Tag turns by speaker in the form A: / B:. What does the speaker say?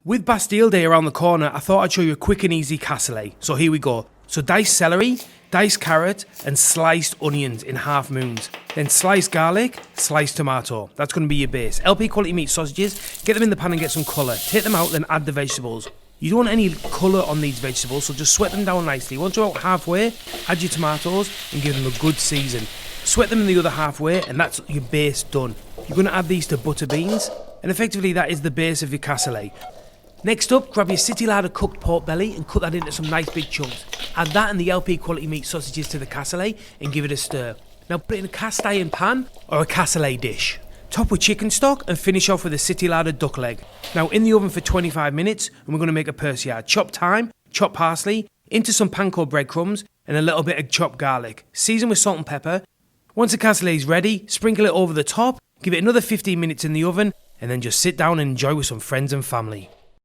A: With Bastille Day around the corner, I thought I'd show you a quick and easy cassoulet. So here we go. So diced celery, diced carrot and sliced onions in half moons. Then sliced garlic, sliced tomato. That's going to be your base. LP quality meat sausages, get them in the pan and get some colour. Take them out, then add the vegetables. You don't want any colour on these vegetables, so just sweat them down nicely. Once you're about halfway, add your tomatoes and give them a good season. Sweat them in the other halfway and that's your base done. You're going to add these to butter beans and effectively that is the base of your cassoulet. Next up, grab your city larder cooked pork belly and cut that into some nice big chunks. Add that and the LP quality meat sausages to the cassoulet and give it a stir. Now put it in a cast iron pan or a cassoulet dish. Top with chicken stock and finish off with a city larder duck leg. Now in the oven for 25 minutes and we're going to make a persillade. Chop thyme, chop parsley, into some PANKO breadcrumbs and a little bit of chopped garlic. Season with salt and pepper. Once the cassoulet is ready, sprinkle it over the top, give it another 15 minutes in the oven and then just sit down and enjoy with some friends and family.